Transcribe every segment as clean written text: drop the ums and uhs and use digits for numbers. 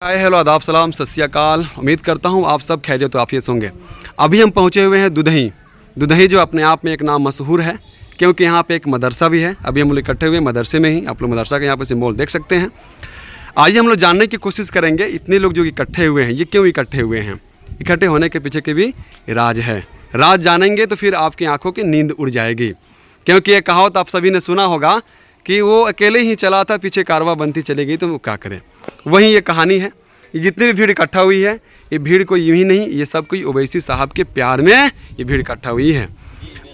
Hi hello आदाब सलाम सत श्री अकाल। उम्मीद करता हूँ आप सब खैरियत आफियत होंगे। अभी हम पहुँचे हुए हैं दुदही जो अपने आप में एक नाम मशहूर है, क्योंकि यहाँ पे एक मदरसा भी है। अभी हम लोग इकट्ठे हुए मदरसे में ही, आप लोग मदरसा का यहाँ पे सिंबल देख सकते हैं। आइए हम लोग जानने की कोशिश करेंगे इतने लोग जो इकट्ठे हुए हैं ये क्यों इकट्ठे हुए हैं, इकट्ठे होने के पीछे के भी राज है। राज जानेंगे तो फिर आपकी आँखों की नींद उड़ जाएगी, क्योंकि ये कहावत आप सभी ने सुना होगा कि वो अकेले ही चला था, पीछे कारवां बनती चली गई तो वो क्या करे। वहीं ये कहानी है। ये जितनी भी भीड़ इकट्ठा हुई है, ये भीड़ कोई यूँ ही नहीं, ये सब कोई ओवैसी साहब के प्यार में ये भीड़ इकट्ठा हुई है।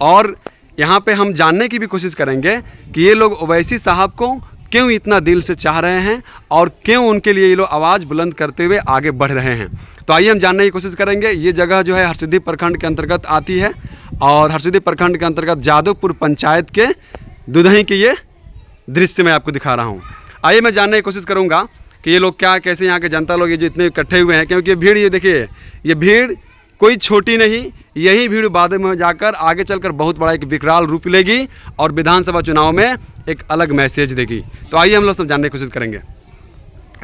और यहाँ पे हम जानने की भी कोशिश करेंगे कि ये लोग ओवैसी साहब को क्यों इतना दिल से चाह रहे हैं और क्यों उनके लिए ये लोग आवाज़ बुलंद करते हुए आगे बढ़ रहे हैं। तो आइए हम जानने की कोशिश करेंगे। ये जगह जो है हरसिद्धि प्रखंड के अंतर्गत आती है और हरसिद्धि प्रखंड के अंतर्गत जादवपुर पंचायत के दुदही के ये दृश्य मैं आपको दिखा रहा हूँ। आइए मैं जानने की कोशिश करूँगा कि ये लोग क्या कैसे यहाँ के जनता लोग ये जो इतने इकट्ठे हुए हैं, क्योंकि ये भीड़ ये देखिए, ये भीड़ कोई छोटी नहीं, यही भीड़ बाद में जाकर आगे चलकर बहुत बड़ा एक विकराल रूप लेगी और विधानसभा चुनाव में एक अलग मैसेज देगी। तो आइए हम लोग सब जानने की कोशिश करेंगे।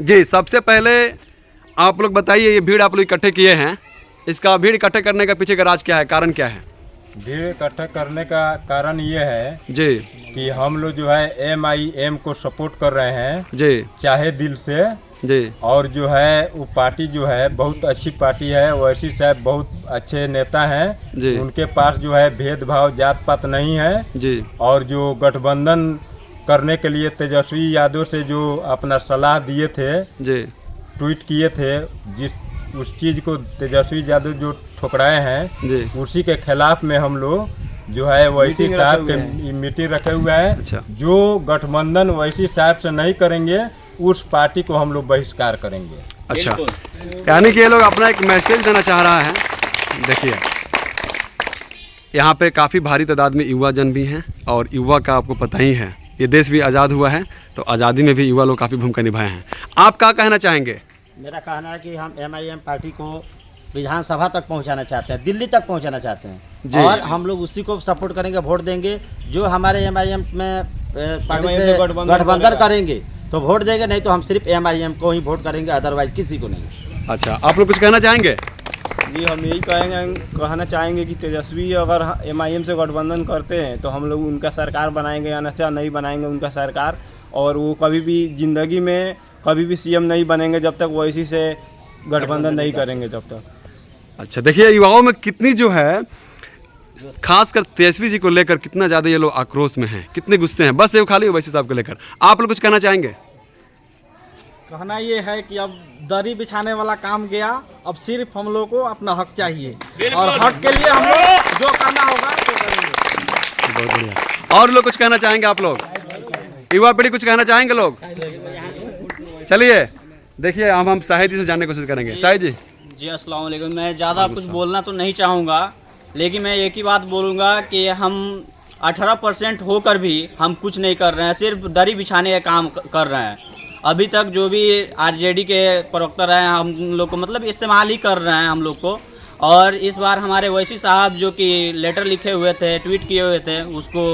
जी, सबसे पहले आप लोग बताइए, ये भीड़ आप लोग इकट्ठे किए हैं, इसका भीड़ इकट्ठे करने का पीछे का राज क्या है, कारण क्या है? भीड़ इकट्ठा करने का कारण ये है जी कि हम लोग जो है MIM को सपोर्ट कर रहे हैं जी चाहे दिल से जी। और जो है वो पार्टी जो है बहुत अच्छी पार्टी है। ओवैसी साहब बहुत अच्छे नेता हैं जी। उनके पास जो है भेदभाव जात पात नहीं है जी और जो गठबंधन करने के लिए तेजस्वी यादव से जो अपना सलाह दिए थे, जी ट्वीट किए थे, जिस उस चीज़ को तेजस्वी यादव जो ठुकराए हैं जी। उसी के खिलाफ में हम लोग जो है ओवैसी साहब के मीटिंग रखे हुए हैं। अच्छा। जो गठबंधन ओवैसी साहब से नहीं करेंगे उस पार्टी को हम लोग बहिष्कार करेंगे। अच्छा, यानी कि ये लोग अपना एक मैसेज देना चाह रहा है। देखिए, यहाँ पे काफ़ी भारी तादाद में युवा जन भी हैं और युवा का आपको पता ही है, ये देश भी आज़ाद हुआ है तो आज़ादी में भी युवा लोग काफ़ी भूमिका निभाए हैं। आप क्या कहना चाहेंगे? मेरा कहना है कि हम MIM पार्टी को विधानसभा तक पहुंचाना चाहते हैं, दिल्ली तक पहुंचाना चाहते हैं और हम लोग उसी को सपोर्ट करेंगे, वोट देंगे। जो हमारे MIM में पार्टी से गठबंधन करेंगे तो वोट देंगे, नहीं तो हम सिर्फ MIM को ही वोट करेंगे, अदरवाइज किसी को नहीं। अच्छा, आप लोग कुछ कहना चाहेंगे? जी, हम यही कहना चाहेंगे कि तेजस्वी अगर MIM से गठबंधन करते हैं तो हम लोग उनका सरकार बनाएंगे, अन्यथा नहीं बनाएंगे उनका सरकार। और वो कभी भी ज़िंदगी में कभी भी CM नहीं बनेंगे जब तक वो इसी से गठबंधन नहीं करेंगे तब तक। अच्छा, देखिए युवाओं में कितनी जो है, खासकर तेजस्वी जी को लेकर कितना ज़्यादा ये लोग आक्रोश में हैं, कितने गुस्से हैं, बस ये खाली ओवैसी साहब को लेकर। आप लोग कुछ कहना चाहेंगे? कहना ये है कि अब दरी बिछाने वाला काम गया, अब सिर्फ हम लोग को अपना हक चाहिए और हक के लिए हम लोग जो करना होगा तो करेंगे। बहुत बढ़िया। और लोग कुछ कहना चाहेंगे? आप लोग युवा पीढ़ी कुछ कहना चाहेंगे लोग? चलिए देखिए, हम शाहिद जी से जानने की कोशिश करेंगे। शाहिद जी। जी, अस्सलाम वालेकुम। मैं ज़्यादा कुछ बोलना तो नहीं चाहूँगा, लेकिन मैं एक ही बात बोलूँगा कि हम 18% होकर भी हम कुछ नहीं कर रहे हैं, सिर्फ दरी बिछाने का काम कर रहे हैं। अभी तक जो भी RJD के प्रवक्ता रहे हैं हम लोग को मतलब इस्तेमाल ही कर रहे हैं हम लोग को। और इस बार हमारे ओवैसी साहब जो कि लेटर लिखे हुए थे, ट्वीट किए हुए थे, उसको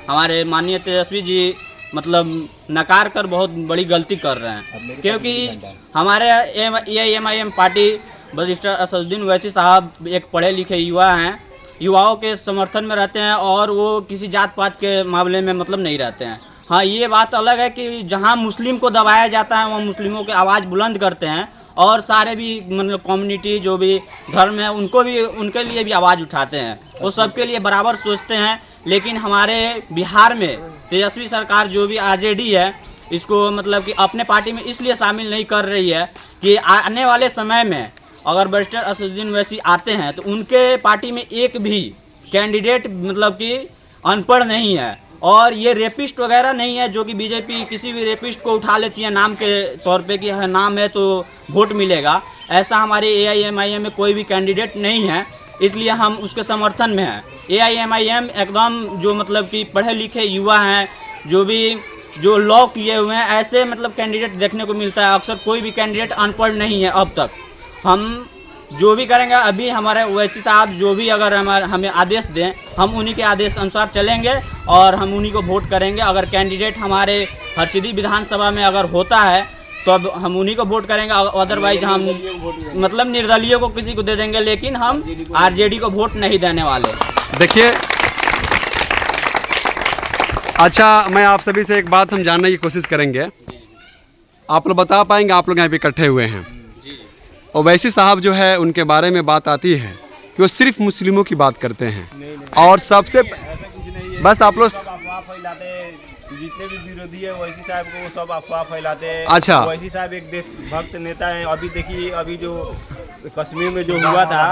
हमारे माननीय तेजस्वी जी मतलब नकार कर बहुत बड़ी गलती कर रहे हैं, क्योंकि हमारे MIM party barrister Asaduddin Owaisi साहब एक पढ़े लिखे युवा हैं, युवाओं के समर्थन में रहते हैं और वो किसी जात पात के मामले में मतलब नहीं रहते हैं। हाँ, ये बात अलग है कि जहाँ मुस्लिम को दबाया जाता है वहाँ मुस्लिमों की आवाज़ बुलंद करते हैं और सारे भी मतलब कम्युनिटी जो भी धर्म है उनको भी, उनके लिए भी आवाज़ उठाते हैं, वो सबके लिए बराबर सोचते हैं। लेकिन हमारे बिहार में तेजस्वी सरकार जो भी RJD है, इसको मतलब कि अपने पार्टी में इसलिए शामिल नहीं कर रही है कि आने वाले समय में अगर बरिस्टर असदुद्दीन ओवैसी आते हैं तो उनके पार्टी में एक भी कैंडिडेट मतलब कि अनपढ़ नहीं है और ये रेपिस्ट वगैरह नहीं है, जो कि बीजेपी किसी भी रेपिस्ट को उठा लेती है नाम के तौर पे कि है नाम है तो वोट मिलेगा। ऐसा हमारे AIMIM में कोई भी कैंडिडेट नहीं है, इसलिए हम उसके समर्थन में हैं। AIMIM एकदम जो मतलब कि पढ़े लिखे युवा हैं, जो लॉ किए हुए हैं, ऐसे मतलब कैंडिडेट देखने को मिलता है। अक्सर कोई भी कैंडिडेट अनपढ़ नहीं है अब तक। हम जो भी करेंगे, अभी हमारे ओवैसी साहब जो भी अगर हमें आदेश दें, हम उन्हीं के आदेश अनुसार चलेंगे और हम उन्हीं को वोट करेंगे। अगर कैंडिडेट हमारे हरसिद्धि विधानसभा में अगर होता है तो अब हम उन्हीं को वोट करेंगे, अदरवाइज हम मतलब निर्दलीय को किसी को दे देंगे, लेकिन हम आरजेडी को वोट नहीं देने वाले। देखिए, अच्छा मैं आप सभी से एक बात हम जानने की कोशिश करेंगे, आप लोग बता पाएंगे, आप लोग यहाँ पे इकट्ठे हुए हैं, ओवैसी साहब जो है उनके बारे में बात आती है कि वो सिर्फ मुस्लिमों की बात करते हैं और सबसे ऐसा कुछ नहीं है, बस आप लोग सब अफवाह फैलाते हैं। जितने भी विरोधी है ओवैसी साहब को सब अफवाह फैलाते हैं। अच्छा। ओवैसी साहब एक देशभक्त नेता हैं। अभी देखिए, अभी जो कश्मीर में जो हुआ था,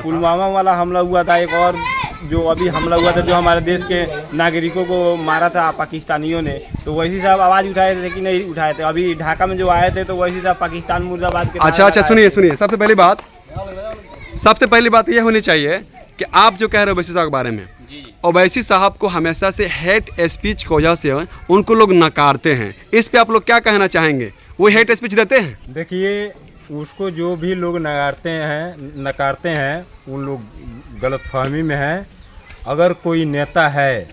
पुलवामा वाला हमला हुआ था, एक और जो अभी हमला हुआ था जो हमारे देश के नागरिकों को मारा था पाकिस्तानियों ने, तो ओवैसी साहब आवाज़ उठाए थे कि नहीं उठाए थे। अभी ढाका में जो आए थे तो ओवैसी साहब पाकिस्तान मुर्दाबाद के अच्छा सुनिए, सबसे पहली बात ये होनी चाहिए कि आप जो कह रहे हो ओवैसी साहब के बारे में, ओवैसी साहब को हमेशा से हेट स्पीच की वजह से उनको लोग नकारते हैं, इस पे आप लोग क्या कहना चाहेंगे? वो हेट स्पीच देते हैं? देखिए, उसको जो भी लोग नकारते हैं उन लोग गलतफहमी में हैं। अगर कोई नेता है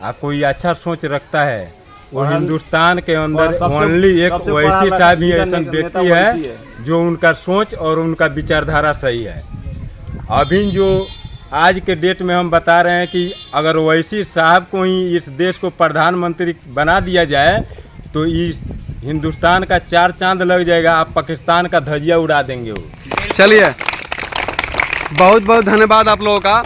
और कोई अच्छा सोच रखता है, वो हिंदुस्तान के अंदर ओनली एक ओवैसी साहब ही ऐसा व्यक्ति है जो उनका सोच और उनका विचारधारा सही है। अभी जो आज के डेट में हम बता रहे हैं कि अगर ओवैसी साहब को ही इस देश को प्रधानमंत्री बना दिया जाए तो इस हिंदुस्तान का 4 चांद लग जाएगा, आप पाकिस्तान का धजिया उड़ा देंगे वो। चलिए, बहुत बहुत धन्यवाद आप लोगों का।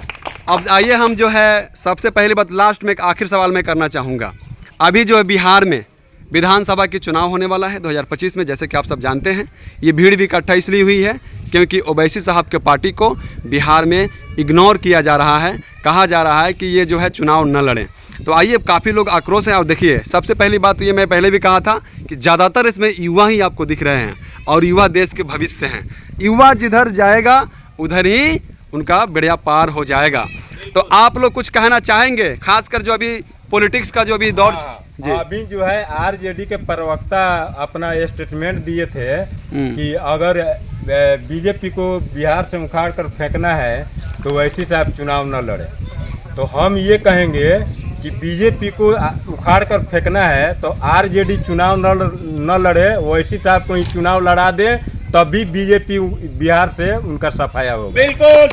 अब आइए हम जो है सबसे पहली बात, लास्ट में एक आखिर सवाल मैं करना चाहूँगा। अभी जो है बिहार में विधानसभा की चुनाव होने वाला है 2025 में, जैसे कि आप सब जानते हैं। ये भीड़ भी इकट्ठा इसलिए हुई है क्योंकि ओवैसी साहब के पार्टी को बिहार में इग्नोर किया जा रहा है, कहा जा रहा है कि ये जो है चुनाव न लड़ें। तो आइए, काफ़ी लोग आक्रोश हैं। और देखिए, सबसे पहली बात तो ये मैं पहले भी कहा था कि ज़्यादातर इसमें युवा ही आपको दिख रहे हैं और युवा देश के भविष्य हैं। युवा जिधर जाएगा उधर ही उनका बेड़ा पार हो जाएगा। तो आप लोग कुछ कहना चाहेंगे, खासकर जो अभी पॉलिटिक्स का जो अभी दौर जी? अभी जो है आरजेडी के प्रवक्ता अपना स्टेटमेंट दिए थे कि अगर बीजेपी को बिहार से उखाड़ कर फेंकना है तो ओवैसी साहब चुनाव न लड़े। तो हम ये कहेंगे कि बीजेपी को उखाड़ कर फेंकना है तो आरजेडी चुनाव न लड़े, ओवैसी साहब को ही चुनाव लड़ा दे, तभी बीजेपी बिहार से उनका सफाया होगा। बिल्कुल।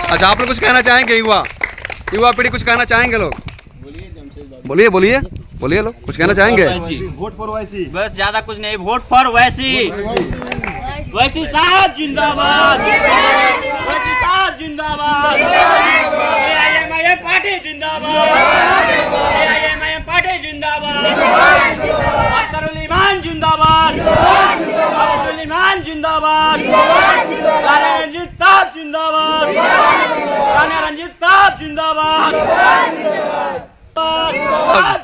अच्छा, आप लोग कुछ कहना चाहेंगे? युवा पीढ़ी कुछ कहना चाहेंगे? लोग बोलिए लोग कुछ कहना चाहेंगे? Vote for Owaisi. बस ज्यादा कुछ नहीं, वोट फॉर ओवैसी। ओवैसी साहब जिंदाबाद, ओवैसी साहब जिंदाबाद, एआईएमआईएम पार्टी जिंदाबाद, एआईएमआईएम पार्टी जिंदाबाद, अख्तरुल ईमान जिंदाबाद, अब्दुल ईमान जिंदाबाद, राणा रंजीत साहब जिंदाबाद, राणा रंजीत साहब जिंदाबाद,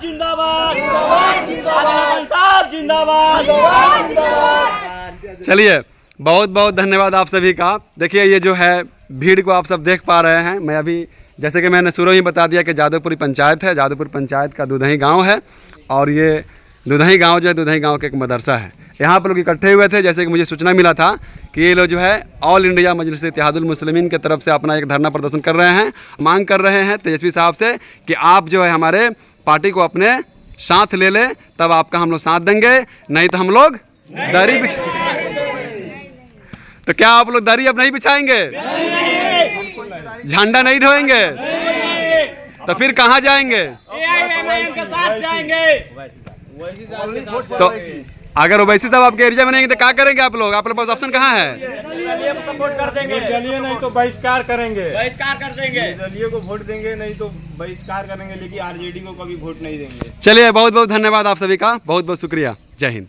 जिंदाबाद, साहब जिंदाबाद। चलिए, बहुत बहुत धन्यवाद आप सभी का। देखिए, ये जो है भीड़ को आप सब देख पा रहे हैं। मैं अभी जैसे कि मैंने शुरू ही बता दिया कि जादवपुरी पंचायत है, जादवपुर पंचायत का दुधही गांव है और ये दुधही गांव जो है, दुधही गांव का एक मदरसा है। यहाँ पर लोग इकट्ठे हुए थे, जैसे कि मुझे सूचना मिला था कि ये लोग जो है ऑल इंडिया मजलिस इत्तेहादुल मुस्लिमीन की तरफ से अपना एक धरना प्रदर्शन कर रहे हैं। मांग कर रहे हैं तेजस्वी साहब से कि आप जो है हमारे पार्टी को अपने साथ ले ले, तब आपका हम लोग साथ देंगे, नहीं तो हम लोग दरी तो क्या आप लोग दरी अब नहीं बिछाएंगे? झंडा नहीं ढोएंगे? तो फिर कहाँ जाएंगे? एआईएमआईएम के साथ जाएंगे। तो अगर ओवैसी साहब आपके एरिया में नहीं तो क्या करेंगे आप लोग? आप लोग पास ऑप्शन कहाँ है? सपोर्ट कर देंगे, निर्दलीय नहीं तो बहिष्कार करेंगे। बहिष्कार कर देंगे। निर्दलीय को वोट देंगे, नहीं तो बहिष्कार करेंगे, लेकिन आरजेडी को कभी वोट नहीं देंगे। चलिए, बहुत बहुत धन्यवाद आप सभी का, बहुत बहुत शुक्रिया। जय हिंद।